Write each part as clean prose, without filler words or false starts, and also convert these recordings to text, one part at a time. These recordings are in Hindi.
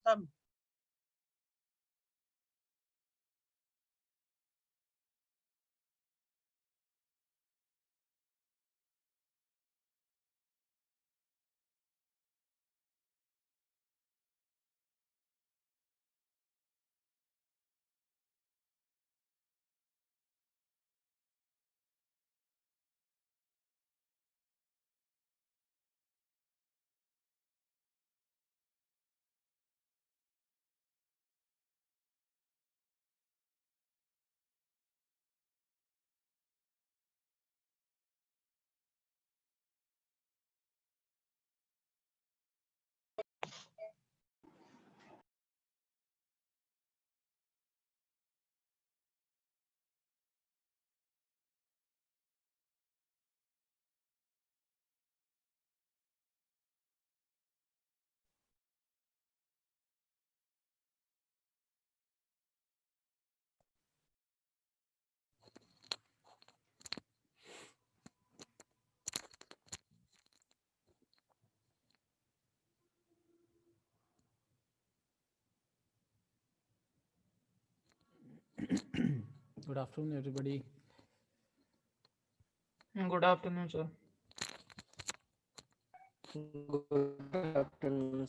खत्म। Good afternoon, everybody. Good afternoon, sir. Good afternoon.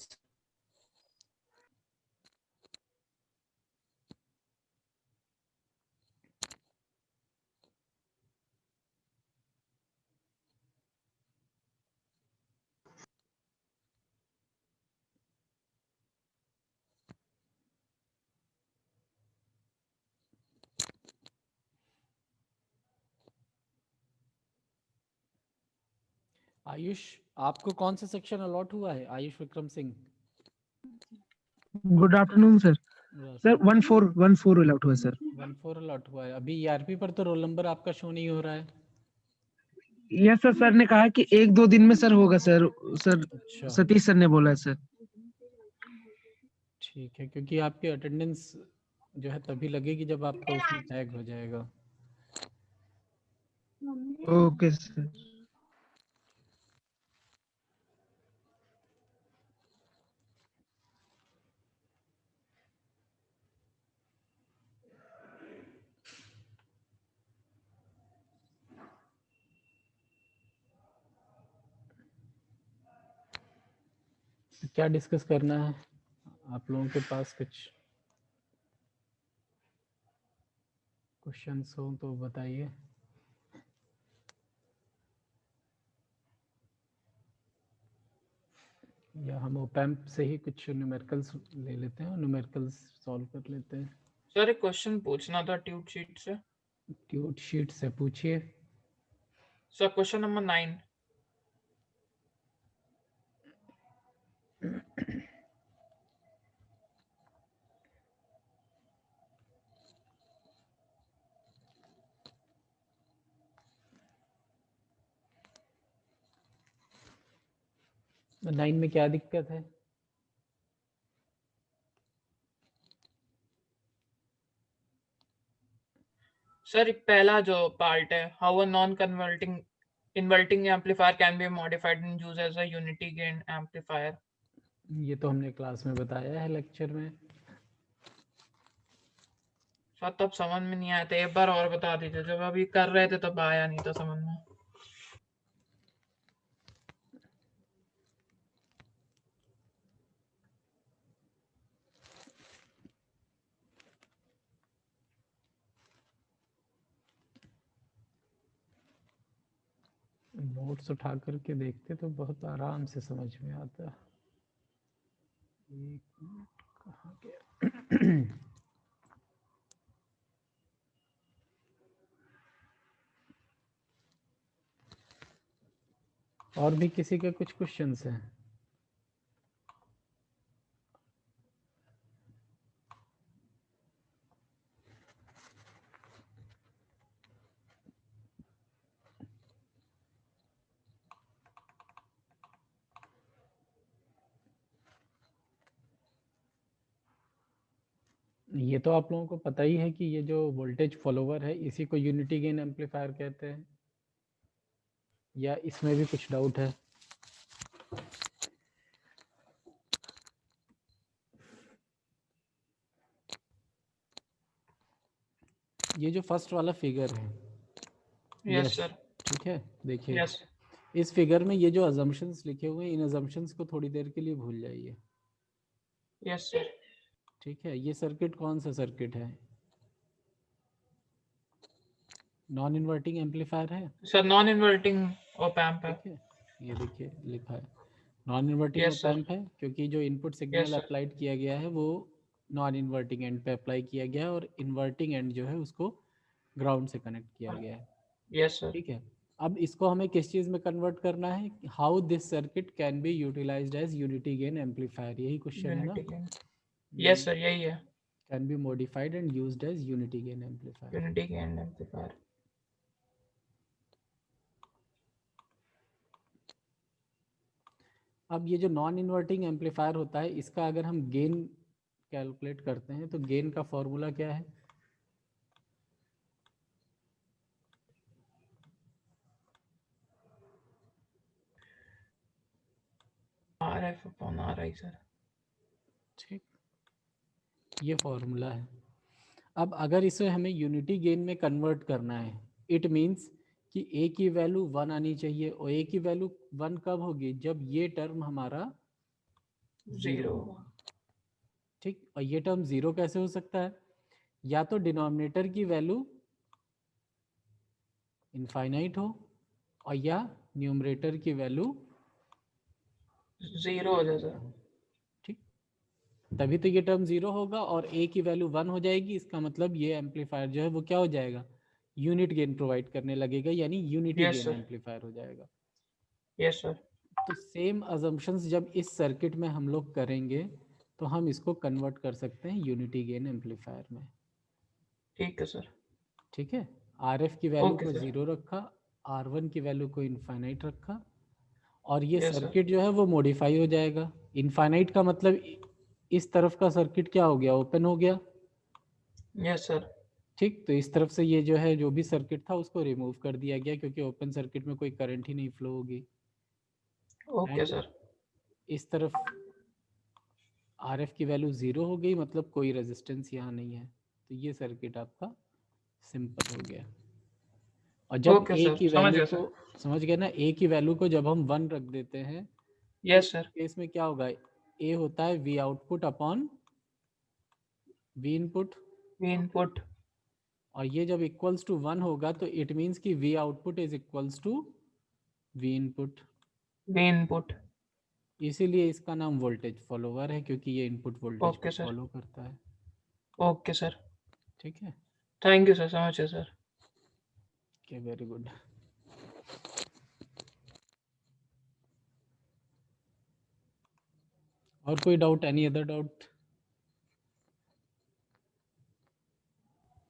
Ayush, आपको कौन सा सेक्शन अलॉट हुआ है? Ayush Vikram Singh. Good afternoon sir. Sir 1414 allot हुआ है सर। 14 अलॉट हुआ है। अभी ईआरपी पर तो रोल नंबर आपका शो नहीं हो रहा है। यस सर, सर ने कहा कि 1-2 दिन में सर होगा सर। सर अच्छा, सतीश सर ने बोला है सर। ठीक है, क्योंकि आपकी अटेंडेंस जो है तभी लगेगी जब आपका उसमें टैग हो जाएगा। Okay sir. क्या डिस्कस करना है आप लोगों के पास? कुछ क्वेश्चंस हो तो बताइए। या हम ओपैम्प से ही कुछ न्यूमेरिकल्स ले लेते हैं और न्यूमेरिकल्स सॉल्व कर लेते हैं। सर एक क्वेश्चन पूछना था ट्यूट शीट से। ट्यूट शीट से पूछिए। Sir question number 9। तो 9 में क्या दिक्कत है? सर पहला जो पार्ट है, how a non converting inverting amplifier can be modified and use as a unity gain amplifier. ये तो हमने क्लास में बताया है, लेक्चर में। सर तब समझ में नहीं आया था, एक बार और बता दीजिए। जब अभी कर रहे थे तब आया नहीं था समझ में। नोट्स उठा करके देखते तो बहुत आराम से समझ में आता। एक मिनट, कहाँ गया? और भी किसी के कुछ क्वेश्चंस हैं? ये तो आप लोगों को पता ही है कि ये जो वोल्टेज फॉलोवर है इसी को यूनिटी गेन एम्पलीफायर कहते हैं, या इसमें भी कुछ डाउट है? ये जो फर्स्ट वाला फिगर है, यस सर, ठीक है, देखिए यस इस फिगर में ये जो अजम्पशंस लिखे हुए हैं, इन अजम्पशंस को थोड़ी देर के लिए भूल जाइए। यस सर, ठीक है, ये सर्किट कौन सा सर्किट है? नॉन इन्वर्टिंग एम्पलीफायर है। Sir non inverting op amp है। ठीक है, ये देखिए लिखा है non inverting Yes, op sir. Amp है, क्योंकि जो input Yes, signal sir. Applied किया गया है वो नॉन इन्वर्टिंग एंड पे अप्लाई किया गया है और इन्वर्टिंग एंड जो है उसको ग्राउंड से कनेक्ट किया गया है। Yes, sir. ठीक है, अब इसको हमें किस चीज़ में कन्वर्ट करना है? How this circuit can be utilized as unity gain amplifier, यही क्वेश्चन है ना? Unity gain. Yes, sir. यही है can be modified and used as unity gain amplifier. Unity gain amplifier. अब ये जो नॉन इन्वर्टिंग एम्पलीफायर होता है, इसका अगर हम गेन कैलकुलेट करते हैं तो गेन का फॉर्मूला क्या है? RF upon RI, sir. ठीक, ये फॉर्मूला है। अब अगर इसे हमें यूनिटी गेन में कन्वर्ट करना है, इट मीन्स कि ए की वैल्यू 1 आनी चाहिए, और ए की वैल्यू 1 कब होगी? जब ये टर्म हमारा 0 Zero. होगा। ठीक, और ये टर्म 0 कैसे हो सकता है? या तो डिनोमिनेटर की वैल्यू इनफाइनाइट हो और या न्यूमरेटर की वैल्यू Zero हो जाए सर। ठीक, तभी तो ये टर्म 0 होगा और ए की वैल्यू 1 हो जाएगी। इसका मतलब ये एम्पलीफायर जो है वो क्या हो जाएगा? यूनिट गेन प्रोवाइड करने लगेगा, यानी unity Yes, gain sir. Amplifier हो जाएगा। Yes, sir. तो सेम अजम्पशंस जब इस सर्किट में हम लोग करेंगे तो हम इसको कन्वर्ट कर सकते हैं यूनिटी गेन एम्पलीफायर में। ठीक है सर। ठीक है, आर एफ की वैल्यू Okay, को sir. 0 रखा, R1 की वैल्यू को इनफाइनाइट रखा, और ये Yes, sir. सर्किट जो है वो मॉडिफाई हो जाएगा। इनफाइनाइट का मतलब इस तरफ का सर्किट क्या हो गया? ओपन हो गया। Yes, sir. ठीक, तो इस तरफ से ये जो है जो भी सर्किट था उसको रिमूव कर दिया गया, क्योंकि ओपन सर्किट में कोई करंट ही नहीं फ्लो होगी। Okay, and sir. इस तरफ RF की वैल्यू 0 हो गई, मतलब कोई रेजिस्टेंस यहाँ नहीं है, तो ये सर्किट आपका सिंपल हो गया। और जब Okay, A sir. की समझ वैल्यू गया को, सर। समझ गए ना, A की वैल्यू को जब हम 1 रख देते हैं तो Yes, इस sir. केस में क्या होगा? A होता है V output upon V input, V input. और ये जब इक्वल्स टू 1 होगा तो इट मीन्स कि V output is equals to V input. V input. इसीलिए इसका नाम वोल्टेज फॉलोवर है, क्योंकि ये इनपुट वोल्टेज को Okay, sir. फॉलो करता है। Okay, sir. ठीक है, Thank you, sir. समझ गया सर। Okay, very good. और कोई डाउट? Any other doubt?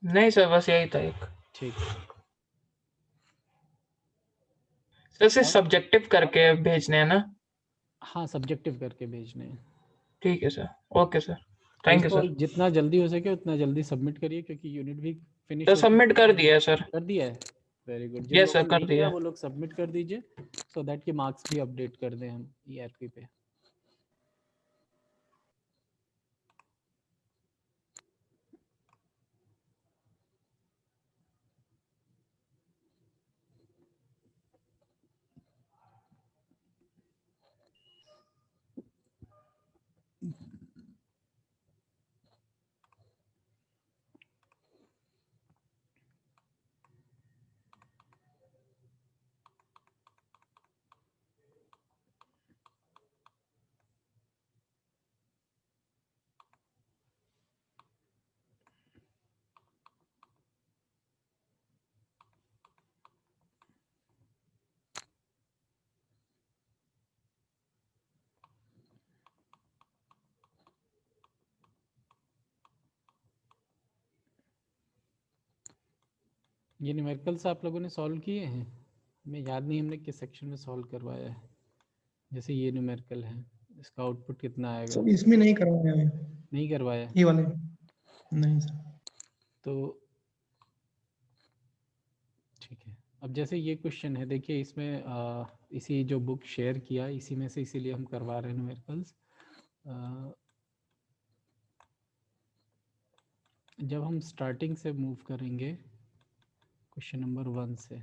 नहीं सर, बस यही था एक। ठीक, सर सिर्फ सब्जेक्टिव करके भेजने हैं ना? हाँ सब्जेक्टिव करके भेजने हैं। ठीक है सर। Okay sir. तो थैंक यू इसको सर। जितना जल्दी हो सके उतना जल्दी सबमिट करिए, क्योंकि यूनिट भी फिनिश सर हो सबमिट कर दिया है सर। कर दिया है। वेरी गुड, जिन यस लोगों सर, ने कर नहीं दिया किया है। वो लोग सबमिट कर दीजिए, सो दैट कि मार्क्स भी अपडेट कर दें हम ERP पे। ये न्यूमेरिकल्स आप लोगों ने सॉल्व किए हैं? हमें याद नहीं हमने किस सेक्शन में सॉल्व करवाया है। जैसे ये न्यूमेरिकल है, इसका आउटपुट कितना आएगा? सर इसमें नहीं करवाया है, नहीं करवाया? ये वाले नहीं सर। तो ठीक है, अब जैसे ये क्वेश्चन है, देखिए इसमें इसी जो बुक शेयर किया इसी में से, इसीलिए हम करवा रहे हैं न्यूमेरिकल्स। जब हम स्टार्टिंग से मूव करेंगे क्वेश्चन नंबर 1 से,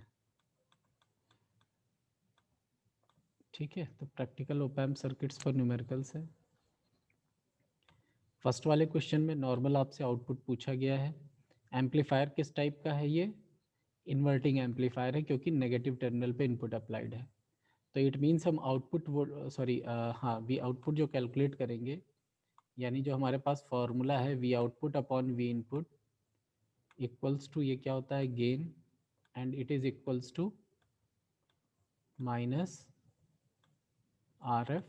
ठीक है, तो practical op-amp circuits for numericals है। फर्स्ट वाले क्वेश्चन में नॉर्मल आपसे आउटपुट पूछा गया है। एम्पलीफायर किस टाइप का है? ये इन्वर्टिंग एम्पलीफायर है क्योंकि नेगेटिव टर्मिनल पे इनपुट अप्लाइड है। तो इट मीन्स हम आउटपुट वी आउटपुट जो कैलकुलेट करेंगे, यानी जो हमारे पास फॉर्मूला है V output upon V input equals to, ये क्या होता है, gain, and it is equals to minus R F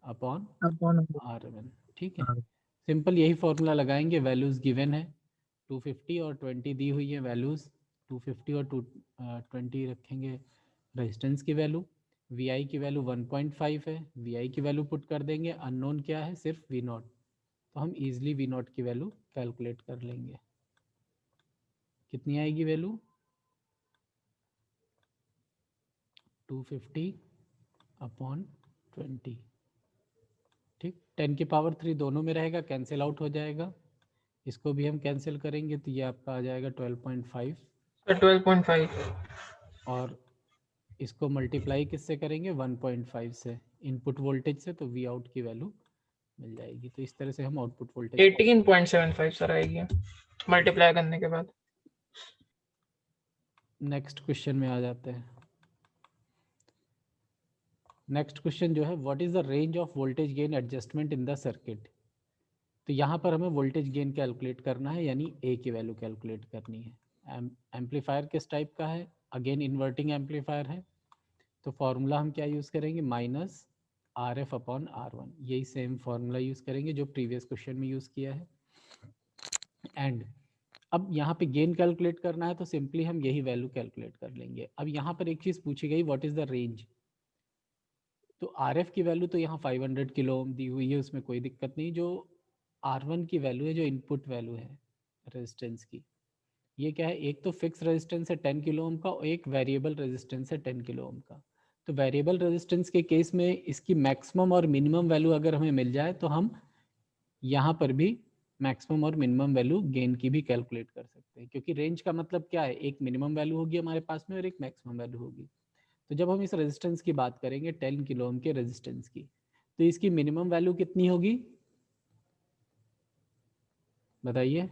upon R1, ठीक है। सिंपल यही फॉर्मूला लगाएंगे, वैल्यूज़ गिवन है 250 और 20 दी हुई है वैल्यूज़, 250 और 220 रखेंगे रेजिस्टेंस की वैल्यू। VI की वैल्यू 1.5 है, VI की वैल्यू पुट कर देंगे, अननोन क्या है, सिर्फ V0, तो हम इजीली V0 की वैल्यू कैलकुलेट कर लेंगे। कितनी आएगी वैल्यू? 250 अपॉन 20, ठीक। 10 की पावर 3 दोनों में रहेगा, कैंसिल आउट हो जाएगा, इसको भी हम कैंसिल करेंगे तो ये आपका आ जाएगा 12.5, 12.5 और इसको मल्टीप्लाई किससे करेंगे, 1.5 से, इनपुट वोल्टेज से, तो वी आउट की वैल्यू मिल जाएगी। तो इस तरह से हम आउटपुट वोल्टेज 18.75 सर आएगी मल्टीप्लाई करने के बाद। नेक्स्ट क्वेश्चन में आ जाते हैं। नेक्स्ट क्वेश्चन जो है, what is the range of voltage gain adjustment in the circuit. तो यहाँ पर हमें वोल्टेज गेन कैलकुलेट करना है, यानी ए की वैल्यू कैलकुलेट करनी है। एम्पलीफायर किस टाइप का है? अगेन इन्वर्टिंग एम्पलीफायर है, तो फॉर्मूला हम क्या यूज़ करेंगे, minus R F upon R1, यही सेम फॉर्मूला यूज़ करेंगे जो प्रीवियस क्वेश्चन में यूज़ किया है। एंड अब यहाँ पे गेन कैलकुलेट करना है तो सिंपली हम यही वैल्यू कैलकुलेट कर लेंगे। अब यहाँ पर एक चीज़ पूछी गई, व्हाट इज़ द रेंज। तो आर एफ की वैल्यू तो यहाँ 500 किलो ओम दी हुई है, उसमें कोई दिक्कत नहीं। जो R1 की वैल्यू है, जो इनपुट वैल्यू है रेजिस्टेंस की, ये क्या है, एक तो फिक्स रेजिस्टेंस है 10 किलो ओम का, और एक वेरिएबल रेजिस्टेंस है 10 किलो ओम का। तो वेरिएबल रेजिस्टेंस के केस में इसकी मैक्सिमम और मिनिमम वैल्यू अगर हमें मिल जाए तो हम यहाँ पर भी मैक्सिमम और मिनिमम वैल्यू गेन की भी कैलकुलेट कर सकते हैं, क्योंकि रेंज का मतलब क्या है, एक मिनिमम वैल्यू होगी हमारे पास में और एक मैक्सिमम वैल्यू होगी। तो जब हम इस रेजिस्टेंस की बात करेंगे 10 किलो ओम के रेजिस्टेंस की, तो इसकी मिनिमम वैल्यू कितनी होगी, बताइए।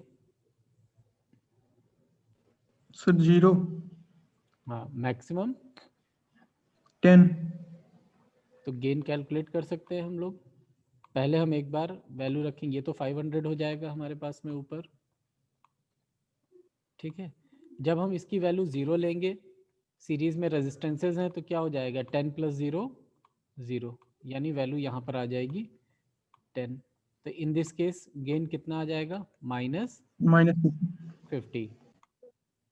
सर 0 हाँ, मैक्सिमम 10 तो गेन कैलकुलेट कर सकते हैं हम लोग। पहले हम एक बार वैल्यू रखेंगे, ये तो 500 हो जाएगा हमारे पास में ऊपर, ठीक है। जब हम इसकी वैल्यू 0 लेंगे, सीरीज में रेजिस्टेंसेज हैं, तो क्या हो जाएगा, 10 + 0 0, यानी वैल्यू यहाँ पर आ जाएगी 10। तो इन दिस केस गेन कितना आ जाएगा, -50,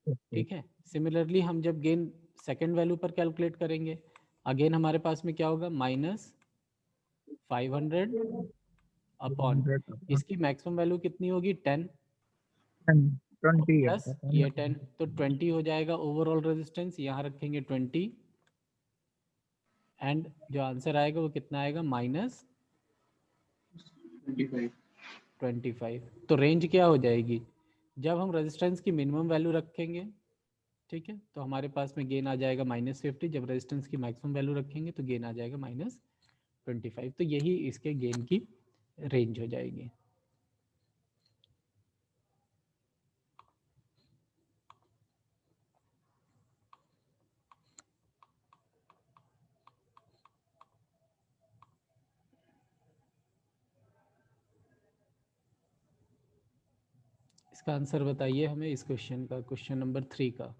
ठीक है। सिमिलरली हम जब गेन सेकेंड वैल्यू पर कैलकुलेट करेंगे, अगेन हमारे पास में क्या होगा, -500 अपॉन, इसकी मैक्सिमम वैल्यू कितनी होगी, 10 प्लस ये 10, तो 20 हो जाएगा ओवरऑल रेजिस्टेंस, यहाँ रखेंगे 20, एंड जो आंसर आएगा वो कितना आएगा, -25। तो रेंज क्या हो जाएगी, जब हम रेजिस्टेंस की मिनिमम वैल्यू रखेंगे, ठीक है, तो हमारे पास में गेन आ जाएगा -50, जब रेजिस्टेंस की मैक्सिमम वैल्यू रखेंगे तो गेन आ जाएगा -25। तो यही इसके गेन की रेंज हो जाएगी। इसका आंसर बताइए हमें इस क्वेश्चन का, क्वेश्चन नंबर 3 का।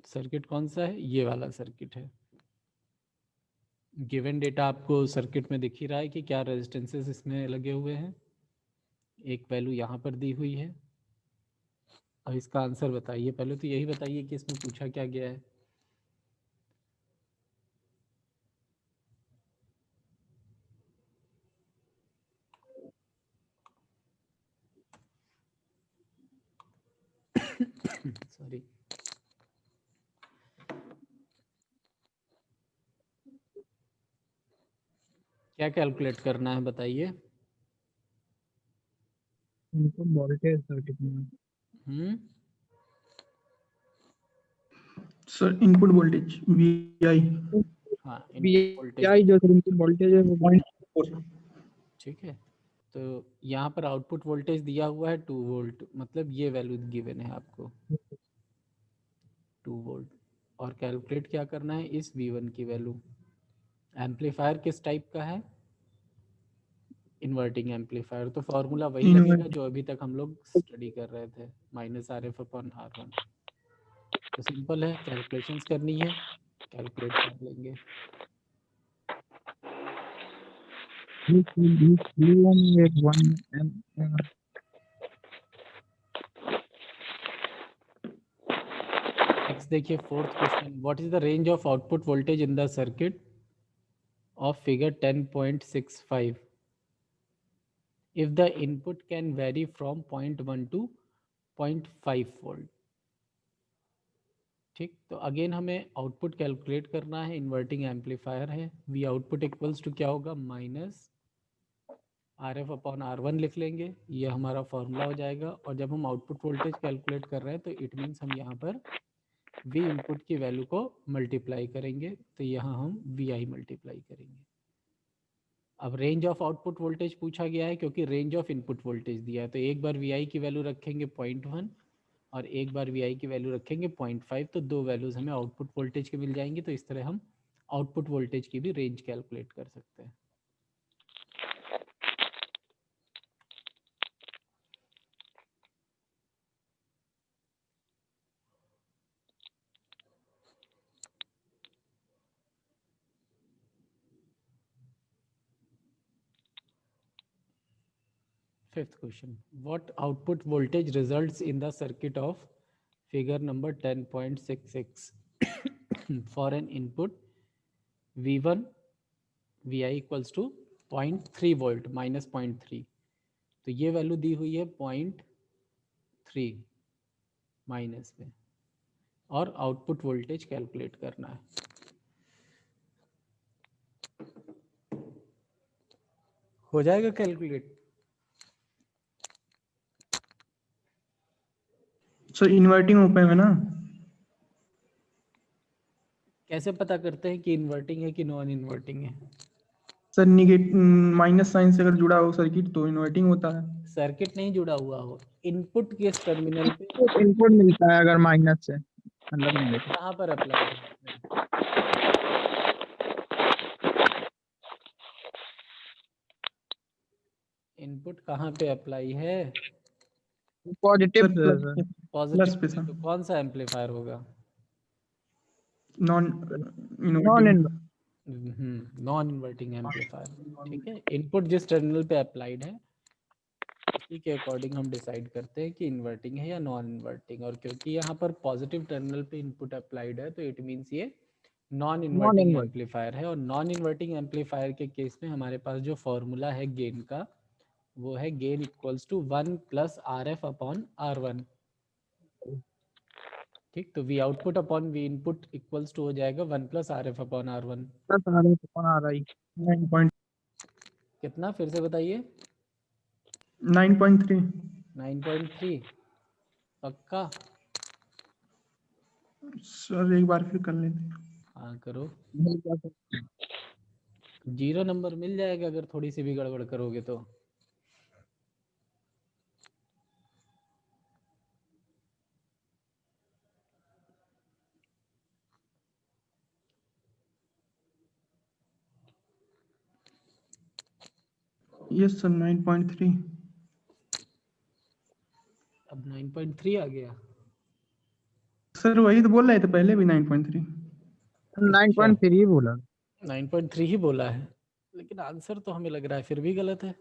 सर्किट कौन सा है, ये वाला सर्किट है। गिवन डेटा आपको सर्किट में दिख ही रहा है कि क्या रेजिस्टेंसेस इसमें लगे हुए हैं, एक वैल्यू यहाँ पर दी हुई है। अब इसका आंसर बताइए, पहले तो यही बताइए कि इसमें पूछा क्या गया है। सॉरी, क्या कैलकुलेट करना है बताइए। इनपुट वोल्टेज सर कितना सर इनपुट वोल्टेज वी आई। हाँ वी इनपुट वोल्टेज आई जो इनपुट वोल्टेज है वो 0.4 ठीक है। तो यहाँ पर आउटपुट वोल्टेज दिया हुआ है 2 वोल्ट, मतलब ये वैल्यू गिवन है आपको 2 वोल्ट। और कैलकुलेट क्या करना है इस V1 की वैल्यू। एम्पलीफायर किस टाइप का है, इन्वर्टिंग एम्पलीफायर, तो फॉर्मूला वही लगेगा जो अभी तक हम लोग स्टडी कर रहे थे, -RF/R1। तो सिंपल है, कैलकुलेशंस करनी है, कैलकुलेट कर लेंगे। नेक्स्ट देखिए 4th question, what is the range of output voltage in the circuit of figure 10.65 if the input can vary from 0.1 to 0.5 volt। ठीक, तो अगेन हमें आउटपुट कैलकुलेट करना है, इन्वर्टिंग एम्पलीफायर है, वी आउटपुट इक्वल्स टू क्या होगा -RF/R1 लिख लेंगे, ये हमारा फॉर्मूला हो जाएगा। और जब हम आउटपुट वोल्टेज कैलकुलेट कर रहे हैं तो इट मीन्स हम यहाँ पर वी इनपुट की वैल्यू को मल्टीप्लाई करेंगे, तो यहाँ हम वी आई मल्टीप्लाई करेंगे। अब रेंज ऑफ आउटपुट वोल्टेज पूछा गया है क्योंकि रेंज ऑफ इनपुट वोल्टेज दिया है, तो एक बार वी आई की वैल्यू रखेंगे 0.1 और एक बार वी आई की वैल्यू रखेंगे 0.5, तो दो वैल्यूज हमें आउटपुट वोल्टेज के मिल जाएंगी। तो इस तरह हम आउटपुट वोल्टेज की भी रेंज कैलकुलेट कर सकते हैं। Fifth question, what output voltage results in the circuit of figure number 10.66 for an input V1 Vi equals to 0.3 volt minus 0.3, तो ये वैल्यू दी हुई है 0.3 माइनस में, और आउटपुट वोल्टेज कैलकुलेट करना है। हो जाएगा कैलकुलेट? सर इन्वर्टिंग ओपैम्प है ना? कैसे पता करते हैं कि इन्वर्टिंग है कि नॉन इन्वर्टिंग है? सर माइनस साइन से अगर जुड़ा हो सर्किट तो इन्वर्टिंग होता है। सर्किट नहीं जुड़ा हुआ हो, इनपुट किस टर्मिनल पे, इनपुट मिलता है अगर माइनस से, मतलब नेगेटिव। कहाँ पर अप्लाई है? इनपुट कहाँ पे अप्लाई है? पॉजिटिव सर प्लस पे पॉजिटिव। सर, तो कौन सा एम्पलीफायर होगा? Non non inverting. Non inverting amplifier. ठीक है, इनपुट जिस टर्मिनल पे अप्लाइड है उसी के अकॉर्डिंग हम डिसाइड करते हैं कि इन्वर्टिंग है या नॉन इन्वर्टिंग। और क्योंकि यहाँ पर पॉजिटिव टर्मिनल पे इनपुट अप्लाइड है तो इट मीन्स ये नॉन इन्वर्टिंग एम्पलीफायर है। और नॉन इन्वर्टिंग एम्पलीफायर के केस में हमारे पास जो फॉर्मूला है गेन का, वो है गेन इक्वल्स टू 1 + RF/R1। ठीक, तो V output upon V input equals to हो जाएगा 1 + RF/R1। कितना, फिर से बताइए? 9.3। 9.3 पक्का? सर एक बार फिर कर लेते हैं। हाँ करो, 0 नंबर मिल जाएगा अगर थोड़ी सी भी गड़बड़ करोगे तो। Yes sir 9.3। अब 9.3 आ गया। सर वही तो बोल रहे थे पहले भी 9.3। 9.3 बोला। 9.3 ही बोला है, लेकिन आंसर तो हमें लग रहा है फिर भी गलत है।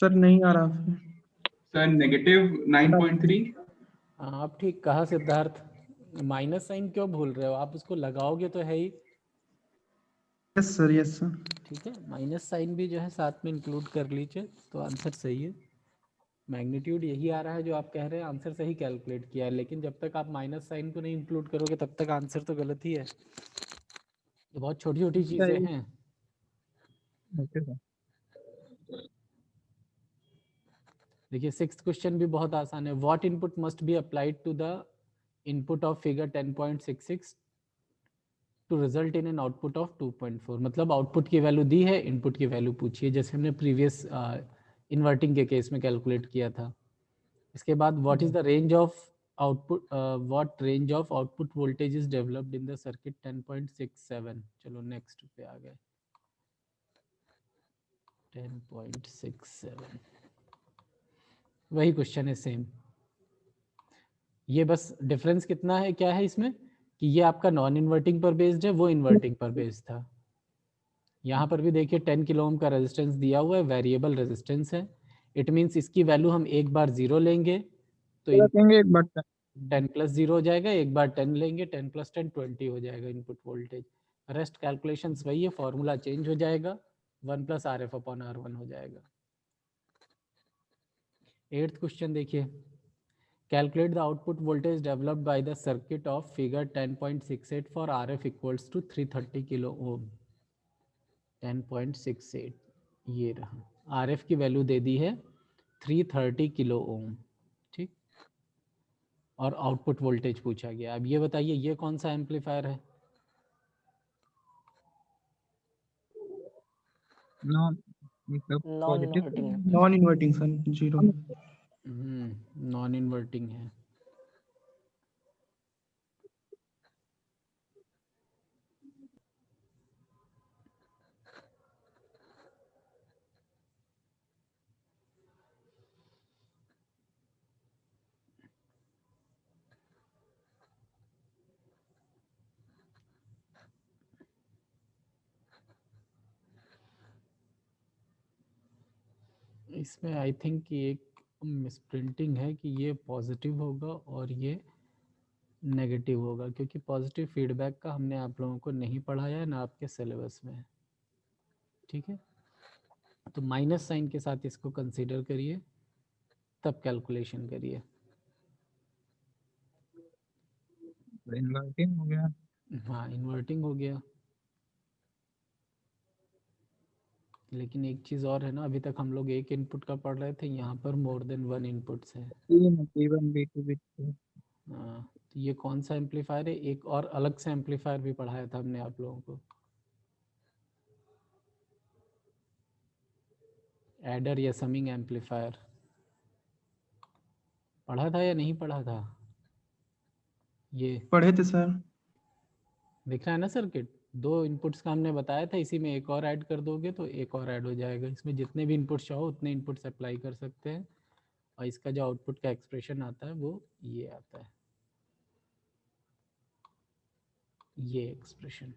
सर नहीं आ रहा फिर। सर -9.3। हाँ आप ठीक कहा सिद्धार्थ, माइनस साइन क्यों भूल रहे हो आप? उसको लगाओगे तो है ही। Yes sir, yes sir. ठीक है, माइनस साइन भी जो है साथ में इंक्लूड कर लीजिए, तो आंसर सही है। मैग्नीट्यूड यही आ रहा है जो आप कह रहे हैं, आंसर सही कैलकुलेट किया है, लेकिन जब तक आप माइनस साइन को नहीं इंक्लूड करोगे तब तक आंसर तो गलत ही है। ये बहुत छोटी छोटी चीज़ें हैं। Okay sir. देखिए 6th क्वेश्चन भी बहुत आसान है। What input must be applied to the input of figure 10.66 to result in an output of 2.4। मतलब आउटपुट की वैल्यू दी है, इनपुट की वैल्यू पूछिए, जैसे हमने प्रीवियस इन्वर्टिंग के केस में कैलकुलेट किया था। इसके बाद what is the range of output, what range of output voltage is developed in the circuit 10.67। चलो नेक्स्ट पे आ गए। 10.67 वही क्वेश्चन है सेम। ये बस डिफरेंस कितना है, क्या है इसमें कि ये आपका नॉन इन्वर्टिंग पर बेस्ड है, वो इन्वर्टिंग पर बेस्ड था। यहाँ पर भी देखिए 10 किलो ओम का रेजिस्टेंस दिया हुआ है, वेरिएबल रेजिस्टेंस है। इट मीन्स इसकी वैल्यू हम एक बार 0 लेंगे तो एक बार 10 + 0 हो जाएगा, एक बार 10 लेंगे 10 + 10 20 हो जाएगा इनपुट वोल्टेज। रेस्ट कैलकुलेशंस वही है, फॉर्मूला चेंज हो जाएगा, 1 + RF/R1 हो जाएगा। 8th क्वेश्चन देखिए, calculate the output voltage developed by the circuit of figure 10.68 for RF equals to 330 kilo ohm. 10.68 ये रहा, RF की वैल्यू दे दी है 330 किलो ओम, ठीक। और आउटपुट वोल्टेज पूछा गया। अब ये बताइए ये कौन सा एम्पलीफायर है? नॉन पॉजिटिव इन्वर्टिंग है। Non inverting sir, 0। Non inverting है। इसमें आई थिंक कि एक मिसप्रिंटिंग है कि ये पॉजिटिव होगा और ये नेगेटिव होगा, क्योंकि पॉजिटिव फीडबैक का हमने आप लोगों को नहीं पढ़ाया है ना आपके सिलेबस में, ठीक है। तो माइनस साइन के साथ इसको कंसीडर करिए, तब कैलकुलेशन करिए। इन्वर्टिंग हो गया। हाँ इन्वर्टिंग हो गया, लेकिन एक चीज़ और है ना, अभी तक हम लोग एक इनपुट का पढ़ रहे थे, यहाँ पर मोर देन 1 इनपुट्स है। B1 B2 B3। हाँ, तो ये कौन सा एम्पलीफायर है? एक और अलग से एम्पलीफायर भी पढ़ाया था हमने आप लोगों को, एडर या समिंग एम्पलीफायर। पढ़ा था या नहीं पढ़ा था? ये पढ़े थे सर। दिख रहा है ना सर्किट, 2 इनपुट्स का हमने बताया था, इसी में एक और ऐड कर दोगे तो एक और ऐड हो जाएगा। इसमें जितने भी इनपुट्स चाहो उतने इनपुट्स अप्लाई कर सकते हैं, और इसका जो आउटपुट का एक्सप्रेशन आता है वो ये आता है, ये expression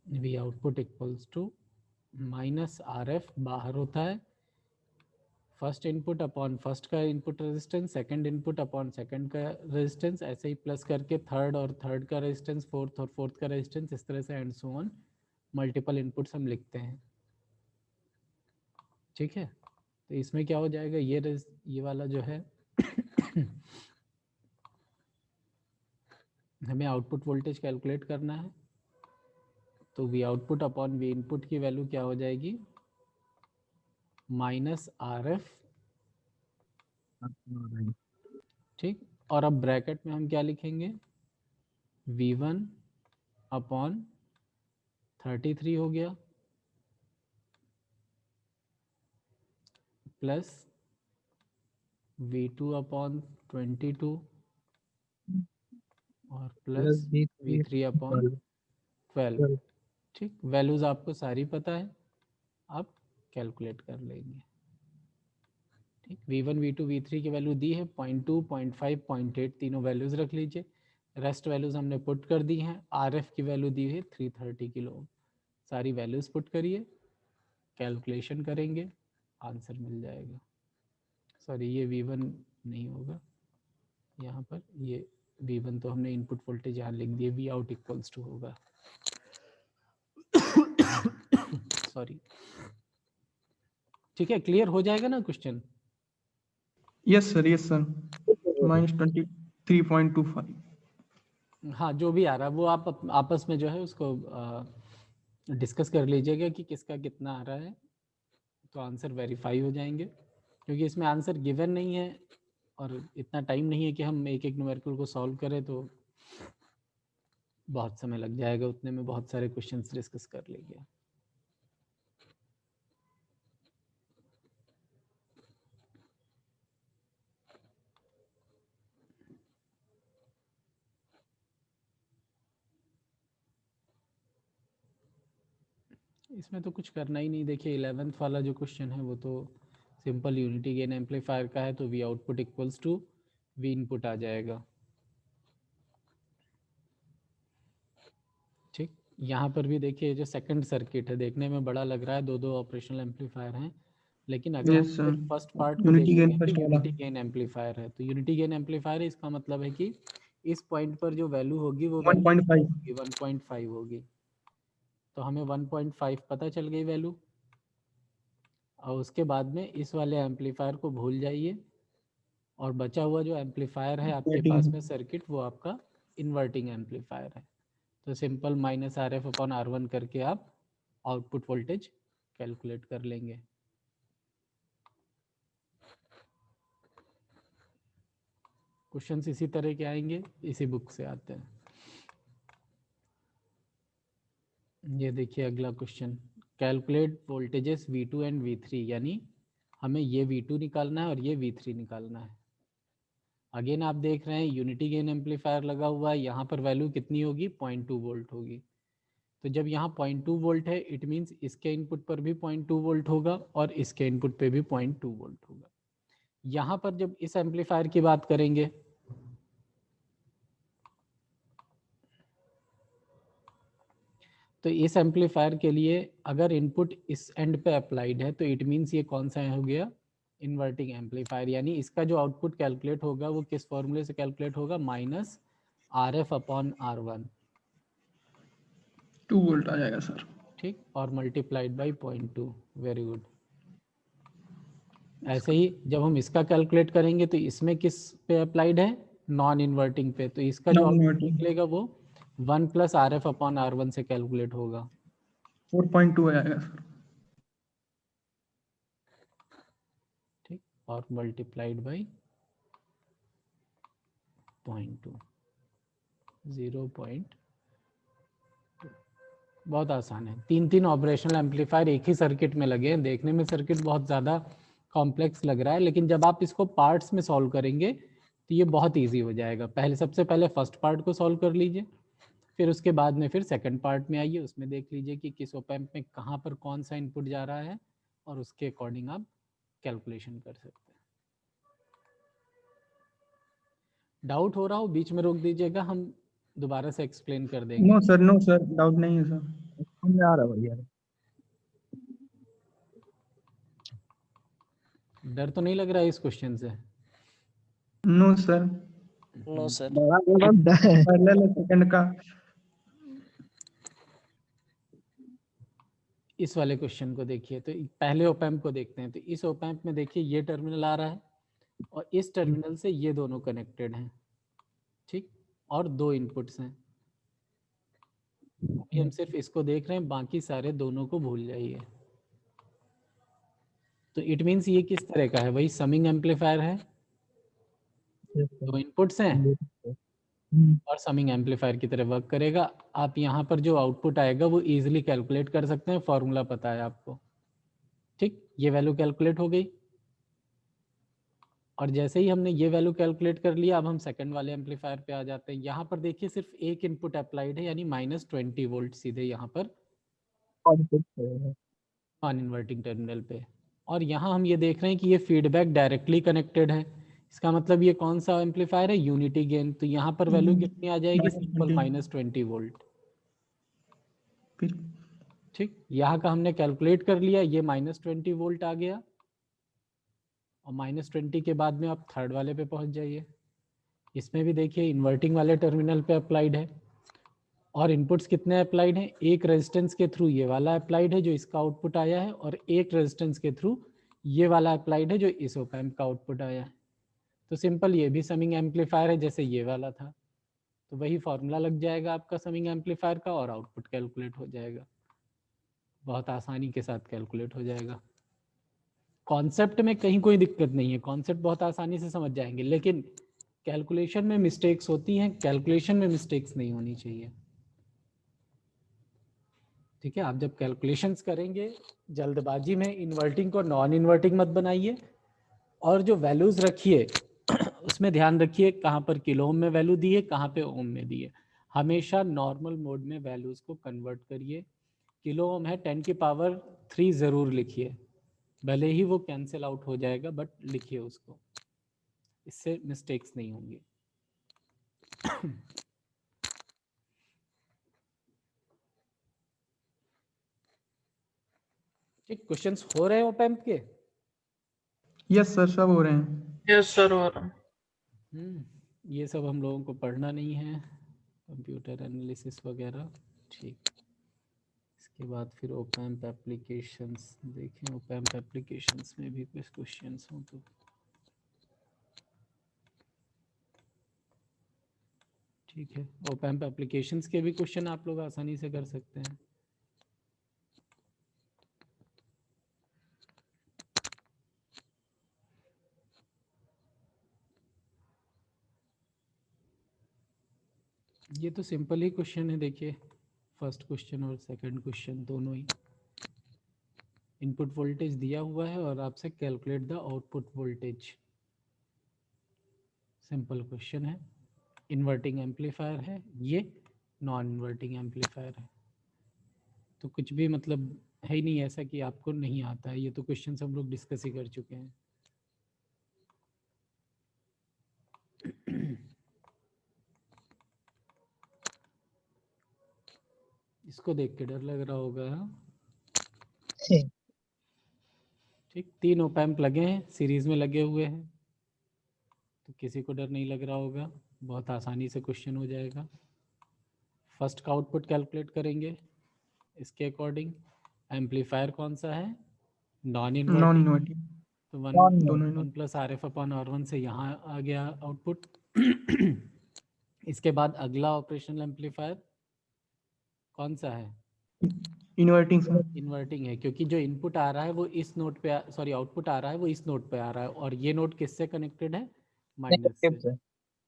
V output equals to -RF बाहर होता है, फर्स्ट इनपुट अपॉन फर्स्ट का input resistance, second input upon second का रेजिस्टेंस, ऐसे ही प्लस करके थर्ड और थर्ड का रेजिस्टेंस, फोर्थ और फोर्थ का रेजिस्टेंस, इस तरह से and so on multiple inputs हम लिखते हैं, ठीक है। तो इसमें क्या हो जाएगा, ये वाला जो है हमें आउटपुट वोल्टेज कैलकुलेट करना है, तो V output upon V input की वैल्यू क्या हो जाएगी, -RF, ठीक। और अब ब्रैकेट में हम क्या लिखेंगे, V1 अपॉन 33 हो गया, प्लस V2 अपॉन 22 और प्लस V3 अपॉन 12, ठीक। वैल्यूज़ आपको सारी पता है, आप कैलकुलेट कर लेंगे, ठीक। V1 V2 V3 की वैल्यू दी है 0.2 0.5 0.8, तीनों वैल्यूज़ रख लीजिए। रेस्ट वैल्यूज़ हमने पुट कर दी हैं। RF की वैल्यू दी है 330 किलो, सारी वैल्यूज़ पुट करिए, कैलकुलेशन करेंगे, आंसर मिल जाएगा। सॉरी ये V1 नहीं होगा, यहाँ पर ये V1 तो हमने इनपुट वोल्टेज यहाँ लिख दिए, V आउट इक्वल्स टू होगा सॉरी। ठीक है, क्लियर हो जाएगा ना क्वेश्चन? Yes sir -23.25। हाँ, जो भी आ रहा है वो आप आपस में जो है उसको डिस्कस कर लीजिएगा कि किसका कितना आ रहा है, तो आंसर वेरीफाई हो जाएंगे। क्योंकि इसमें आंसर गिवन नहीं है और इतना टाइम नहीं है कि हम एक एक न्यूमेरिकल को सॉल्व करें, तो बहुत समय लग जाएगा, उतने में बहुत सारे क्वेश्चंस डिस्कस कर लेंगे। इसमें तो कुछ करना ही नहीं। देखिए 11th वाला जो क्वेश्चन है वो तो सिंपल यूनिटी गेन एम्पलीफायर का है, तो V output equals to V input आ जाएगा। ठीक, यहाँ पर भी देखिए जो सेकंड सर्किट है देखने में बड़ा लग रहा है, दो ऑपरेशनल एम्पलीफायर हैं, लेकिन अगर हम यस सर, फर्स्ट पार्ट को यूनिटी देखेंगे गेन तो फर्स्ट वाला। यूनिटी गेन एम्पलीफायर है। तो यूनिटी गेन एम्पलीफायर है, इसका मतलब है कि इस पॉइंट पर जो वैल्यू होगी वो वैल्यू 1.5। होगी 1.5 होगी। तो हमें 1.5 पता चल गई वैल्यू। और उसके बाद में इस वाले एम्पलीफायर को भूल जाइए और बचा हुआ जो एम्पलीफायर है आपके पास में सर्किट, वो आपका इन्वर्टिंग एम्पलीफायर है। तो सिंपल -RF/R1 करके आप आउटपुट वोल्टेज कैलकुलेट कर लेंगे। क्वेश्चंस इसी तरह के आएंगे, इसी बुक से आते हैं। ये देखिए अगला question, calculate voltages V2 and V3, यानी हमें ये V2 निकालना है और ये V3 निकालना है। अगेन आप देख रहे हैं यूनिटी गेन एम्पलीफायर लगा हुआ है, यहाँ पर वैल्यू कितनी होगी? 0.2 वोल्ट होगी। तो जब यहाँ 0.2 वोल्ट है, इट मीन्स इसके इनपुट पर भी 0.2 वोल्ट होगा और इसके इनपुट पे भी 0.2 वोल्ट होगा। यहाँ पर जब इस एम्पलीफायर की बात करेंगे तो इस एम्पलीफायर के लिए अगर इनपुट इस एंड पे अप्लाइड है तो इट मीन्स ये कौन सा हो गया? Inverting amplifier. यानी इसका जो आउटपुट कैलकुलेट होगा वो किस फॉर्मूले से कैलकुलेट होगा? -RF/R1। 2 वोल्ट आ जाएगा सर। ठीक, और मल्टीप्लाइड बाई 0.2। Very good. ऐसे ही जब हम इसका कैलकुलेट करेंगे तो इसमें किस पे अप्लाइड है? नॉन इन्वर्टिंग पे। तो इसका जो आउटपुट निकलेगा वो 1 + RF/R1 से कैलकुलेट होगा। 4.2 आ जाएगा सर। ठीक, और मल्टीप्लाइड बाई 0.2, 0.2। बहुत आसान है। 3 ऑपरेशनल एम्पलीफायर एक ही सर्किट में लगे हैं। देखने में सर्किट बहुत ज़्यादा कॉम्प्लेक्स लग रहा है, लेकिन जब आप इसको पार्ट्स में सॉल्व करेंगे तो ये बहुत इजी हो जाएगा। सबसे पहले फर्स्ट पार्ट को सॉल्व कर लीजिए, फिर उसके बाद में फिर सेकंड पार्ट में आइए, उसमें देख लीजिए कि किस ऑप एम्प में कहाँ पर कौन सा इनपुट जा रहा है और उसके अकॉर्डिंग आप कैलकुलेशन कर सकते हैं। डाउट हो रहा हो बीच में रोक दीजिएगा, हम दोबारा से एक्सप्लेन कर देंगे। नो सर, डाउट नहीं है सर। समझ आ रहा भैया। डर तो नहीं लग रहा है इस क्वेश्चन से? No sir, no sir. Parallel second का। इस वाले क्वेश्चन को देखिए, तो पहले ओप एम्प को देखते हैं। तो इस ओप एम्प में देखिए ये टर्मिनल आ रहा है और इस टर्मिनल से ये दोनों कनेक्टेड हैं। ठीक, और 2 इनपुट्स हैं। अभी हम सिर्फ इसको देख रहे हैं, बाकी सारे दोनों को भूल जाइए। तो इट मीन्स ये किस तरह का है? वही समिंग एम्पलीफायर है, 2 इनपुट्स हैं और समिंग एम्पलीफायर की तरह वर्क करेगा। आप यहाँ पर जो आउटपुट आएगा वो इजीली कैलकुलेट कर सकते हैं, फॉर्मूला पता है आपको। ठीक, ये वैल्यू कैलकुलेट हो गई और जैसे ही हमने ये वैल्यू कैलकुलेट कर लिया, अब हम सेकंड वाले एम्पलीफायर पे आ जाते हैं। यहाँ पर देखिए सिर्फ एक इनपुट अप्लाइड है, यानी -20 वोल्ट सीधे यहाँ पर नॉन इन्वर्टिंग टर्मिनल पे। और यहाँ हम ये देख रहे हैं कि ये फीडबैक डायरेक्टली कनेक्टेड है। इसका मतलब ये कौन सा एम्पलीफायर है? Unity gain. तो यहाँ पर वैल्यू कितनी आ जाएगी? Simple -20 volt. ठीक, यहाँ का हमने कैलकुलेट कर लिया, ये -20 वोल्ट आ गया। और -20 के बाद में आप थर्ड वाले पे पहुँच जाइए। इसमें भी देखिए इन्वर्टिंग वाले टर्मिनल पे अप्लाइड है और इनपुट्स कितने अप्लाइड हैं, एक रेजिस्टेंस के थ्रू ये वाला अप्लाइड है जो इसका आउटपुट आया है, और एक रेजिस्टेंस के थ्रू ये वाला अप्लाइड है जो इस ऑप एम्प का आउटपुट आया है। तो सिंपल ये भी समिंग एम्पलीफायर है जैसे ये वाला था, तो वही फॉर्मूला लग जाएगा आपका समिंग एम्पलीफायर का और आउटपुट कैलकुलेट हो जाएगा, बहुत आसानी के साथ कैलकुलेट हो जाएगा। कॉन्सेप्ट में कहीं कोई दिक्कत नहीं है, कॉन्सेप्ट बहुत आसानी से समझ जाएंगे, लेकिन कैलकुलेशन में मिस्टेक्स होती हैं, कैलकुलेशन में मिस्टेक्स नहीं होनी चाहिए। ठीक है, आप जब कैलकुलेशंस करेंगे जल्दबाजी में इन्वर्टिंग को नॉन इन्वर्टिंग मत बनाइए, और जो वैल्यूज रखिए उसमें ध्यान रखिए कहाँ पर किलो ओम में वैल्यू दी है, कहाँ पे ओम में दी है। हमेशा नॉर्मल मोड में वैल्यूज को कन्वर्ट करिए। किलो ओम है 10 की पावर 3 ज़रूर लिखिए, भले ही वो कैंसिल आउट हो जाएगा बट लिखिए उसको, इससे मिस्टेक्स नहीं होंगी। ठीक, क्वेश्चंस हो रहे हैं ओप एम्प के? यस सर, सब हो रहे हैं। यस सर हो रहा है। ये सब हम लोगों को पढ़ना नहीं है, कंप्यूटर एनालिसिस वगैरह। ठीक, इसके बाद फिर ओप एम्प एप्लीकेशंस देखें, ओप एम्प एप्लीकेशंस में भी कुछ क्वेश्चंस हों तो। ठीक है, ओप एम्प एप्लीकेशंस के भी क्वेश्चन आप लोग आसानी से कर सकते हैं। ये तो सिंपल ही क्वेश्चन है, देखिए फर्स्ट क्वेश्चन और सेकंड क्वेश्चन दोनों ही। इनपुट वोल्टेज दिया हुआ है और आपसे calculate the output voltage, simple question है। इन्वर्टिंग एम्पलीफायर है, ये नॉन इन्वर्टिंग एम्पलीफायर है, तो कुछ भी मतलब है ही नहीं ऐसा कि आपको नहीं आता है, ये तो क्वेश्चन हम लोग डिस्कस ही कर चुके हैं। इसको देख के डर लग रहा होगा। ठीक, 3 ओप एम्प लगे हैं, सीरीज में लगे हुए हैं, तो किसी को डर नहीं लग रहा होगा, बहुत आसानी से क्वेश्चन हो जाएगा। फर्स्ट का आउटपुट कैलकुलेट करेंगे इसके अकॉर्डिंग। एम्पलीफायर कौन सा है, नॉन नॉन इन्वर्टिंग, इन्वर्टिंग, तो दोनों 1 plus are F upon R1 से यहाँ आ गया आउटपुट। इसके बाद अगला ऑपरेशनल एम्पलीफायर कौन सा है, इन्वर्टिंग सर। इन्वर्टिंग है, क्योंकि जो इनपुट आ रहा है वो इस नोट पे, सॉरी आउटपुट आ रहा है वो इस नोट पे आ रहा है, और ये नोट किससे कनेक्टेड है, माइनस से।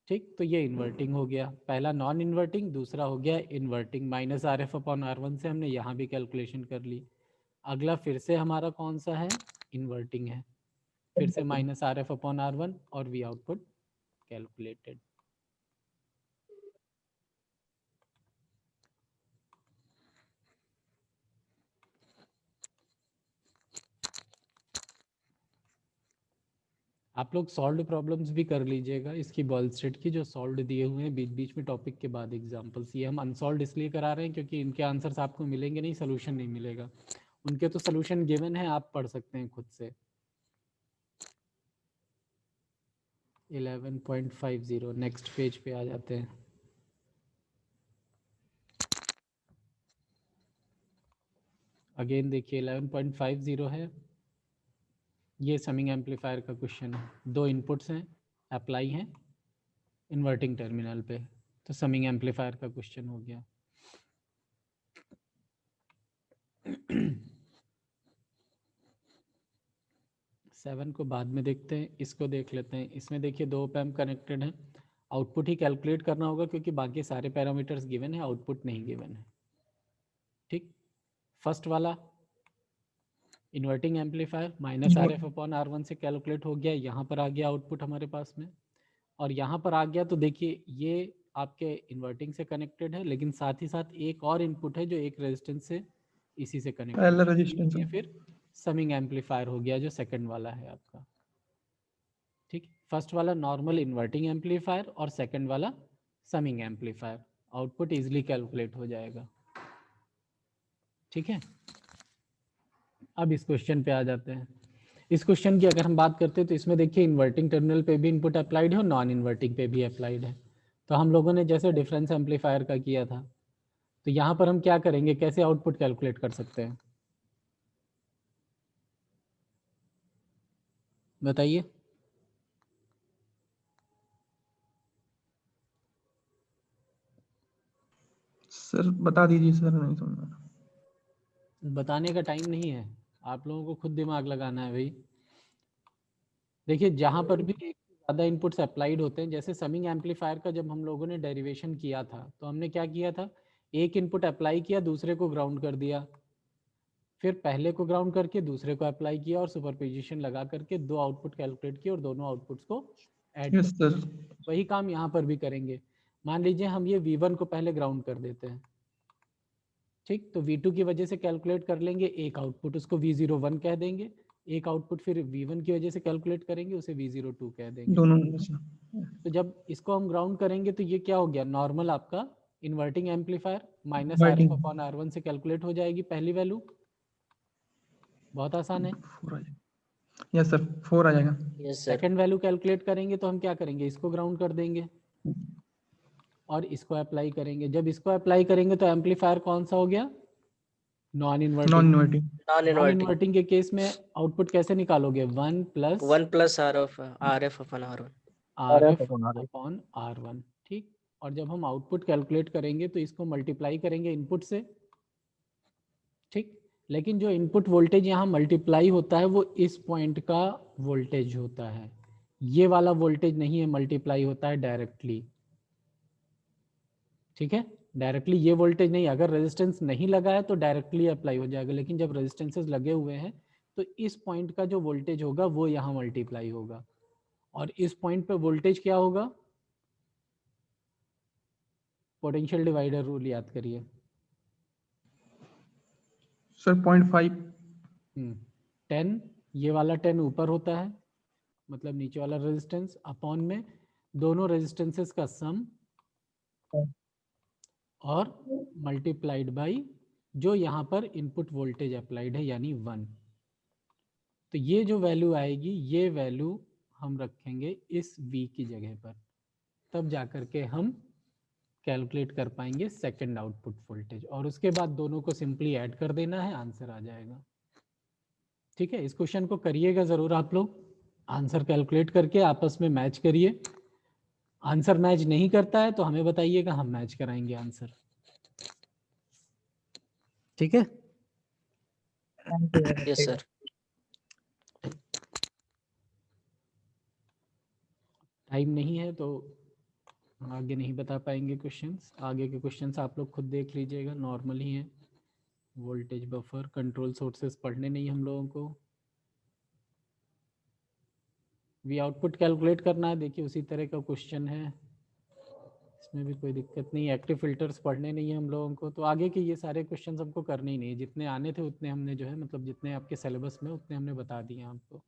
ठीक, तो ये इन्वर्टिंग हो गया, पहला नॉन इन्वर्टिंग, दूसरा हो गया inverting. Minus R F upon R1 से हमने यहाँ भी कैलकुलेशन कर ली। अगला फिर से हमारा कौन सा है, इन्वर्टिंग है, फिर से minus R F upon R1 और वी आउटपुट कैलकुलेटेड। आप लोग सॉल्व प्रॉब्लम्स भी कर लीजिएगा इसकी बॉलस्टेड की, जो सॉल्व दिए हुए हैं बीच बीच में टॉपिक के बाद एग्जांपल्स। ये हम अनसॉल्व इसलिए करा रहे हैं क्योंकि इनके आंसर्स आपको मिलेंगे नहीं, सोल्यूशन नहीं मिलेगा। उनके तो सोल्यूशन गिवन है, आप पढ़ सकते हैं खुद से। 11.50 नेक्स्ट पेज पे आ जाते हैं। अगेन देखिए 11.50 है, ये समिंग एम्पलीफायर का क्वेश्चन है। 2 इनपुट्स हैं, अप्लाई हैं इन्वर्टिंग टर्मिनल पे, तो समिंग एम्पलीफायर का क्वेश्चन हो गया। सेवन को बाद में देखते हैं, इसको देख लेते हैं। इसमें देखिए 2 ओप एम्प कनेक्टेड हैं, आउटपुट ही कैलकुलेट करना होगा क्योंकि बाकी सारे पैरामीटर्स गिवन है, आउटपुट नहीं गिवन है। ठीक, फर्स्ट वाला inverting amplifier minus R F upon R1 से कैलकुलेट हो गया, यहाँ पर आ गया आउटपुट हमारे पास में, और यहाँ पर आ गया। तो देखिए ये आपके इन्वर्टिंग से कनेक्टेड है, लेकिन साथ ही साथ एक और इनपुट है जो एक रेजिस्टेंस से इसी से कनेक्टेड पैरेलल है, रेजिस्टेंस। ये फिर समिंग एम्पलीफायर हो गया जो सेकंड वाला है आपका। ठीक, फर्स्ट वाला नॉर्मल इन्वर्टिंग एम्पलीफायर और सेकंड वाला summing amplifier, output easily calculate हो जाएगा। ठीक है, अब इस क्वेश्चन पे आ जाते हैं। इस क्वेश्चन की अगर हम बात करते हैं तो इसमें देखिए इन्वर्टिंग टर्मिनल पे भी इनपुट अप्लाइड है और नॉन इन्वर्टिंग पे भी अप्लाइड है। तो हम लोगों ने जैसे डिफरेंस एम्पलीफायर का किया था, तो यहाँ पर हम क्या करेंगे, कैसे आउटपुट कैलकुलेट कर सकते हैं बताइए। सर बता दीजिए सर, नहीं समझ में आ रहा। बताने का टाइम नहीं है, आप लोगों को खुद दिमाग लगाना है भाई। देखिए जहाँ पर भी एक से ज़्यादा इनपुट्स अप्लाइड होते हैं, जैसे समिंग एम्पलीफायर का जब हम लोगों ने डेरिवेशन किया था तो हमने क्या किया था, एक इनपुट अप्लाई किया, दूसरे को ग्राउंड कर दिया, फिर पहले को ग्राउंड करके दूसरे को अप्लाई किया और सुपरपोजिशन लगा करके दो आउटपुट कैलकुलेट किए और दोनों आउटपुट्स को ऐड यस कर। सर। वही काम यहाँ पर भी करेंगे। मान लीजिए हम ये V1 को पहले ग्राउंड कर देते हैं, ठीक, तो V2 की वजह से कैलकुलेट कर लेंगे एक आउटपुट, उसको V01 कह देंगे, एक आउटपुट फिर V1 की वजह से कैलकुलेट करेंगे, उसे V02 कह देंगे। दोनों में से। तो जब इसको हम ग्राउंड करेंगे तो ये क्या हो गया, नॉर्मल आपका inverting amplifier minus Inverting। RF/R1 से कैलकुलेट हो जाएगी पहली वैल्यू। बहुत आसान है। 4 आ जाएगा। यस सर, 4 आ जाएगा। Yes sir. Second value calculate करेंगे तो हम क्या करेंगे, इसको ग्राउंड कर देंगे और इसको अप्लाई करेंगे। जब इसको अप्लाई करेंगे तो एम्पलीफायर कौन सा हो गया, non inverting. Non inverting. Non non inverting. Inverting के केस में आउटपुट कैसे निकालोगे, 1 plus 1 plus RF/R1। RF upon R1, ठीक। और जब हम आउटपुट कैलकुलेट करेंगे तो इसको मल्टीप्लाई करेंगे इनपुट से, ठीक। लेकिन जो इनपुट वोल्टेज यहाँ मल्टीप्लाई होता है वो इस पॉइंट का वोल्टेज होता है, ये वाला वोल्टेज नहीं है, मल्टीप्लाई होता है डायरेक्टली, ठीक है। डायरेक्टली ये वोल्टेज नहीं, अगर रेजिस्टेंस नहीं लगा है तो डायरेक्टली अप्लाई हो जाएगा, लेकिन जब रेजिस्टेंसेस लगे हुए हैं तो इस पॉइंट का जो वोल्टेज होगा वो यहाँ मल्टीप्लाई होगा। और इस पॉइंट पे वोल्टेज क्या होगा, पोटेंशियल डिवाइडर रूल याद करिए। सर 0.5। 10, ये वाला 10 ऊपर होता है, मतलब नीचे वाला रेजिस्टेंस, अपॉन में दोनों रेजिस्टेंसेस का सम और मल्टीप्लाइड बाई जो यहाँ पर इनपुट वोल्टेज अप्लाइड है यानी 1। तो ये जो वैल्यू आएगी, ये वैल्यू हम रखेंगे इस V की जगह पर, तब जा कर के हम कैलकुलेट कर पाएंगे सेकंड आउटपुट वोल्टेज, और उसके बाद दोनों को सिंपली ऐड कर देना है, आंसर आ जाएगा। ठीक है, इस क्वेश्चन को करिएगा ज़रूर आप लोग, आंसर कैलकुलेट करके आपस में मैच करिए। आंसर मैच नहीं करता है तो हमें बताइएगा, हम मैच कराएंगे आंसर। ठीक है, यस सर। टाइम नहीं है तो आगे नहीं बता पाएंगे क्वेश्चंस। आगे के क्वेश्चंस आप लोग खुद देख लीजिएगा, नॉर्मल ही है। वोल्टेज बफर, कंट्रोल सोर्सेस पढ़ने नहीं हम लोगों को। वी आउटपुट कैलकुलेट करना है, देखिए उसी तरह का क्वेश्चन है, इसमें भी कोई दिक्कत नहीं। एक्टिव फिल्टर्स पढ़ने नहीं है हम लोगों को, तो आगे के ये सारे क्वेश्चन हमको करने ही नहीं, जितने आने थे उतने हमने जो है, मतलब जितने आपके सिलेबस में उतने हमने बता दिए आपको।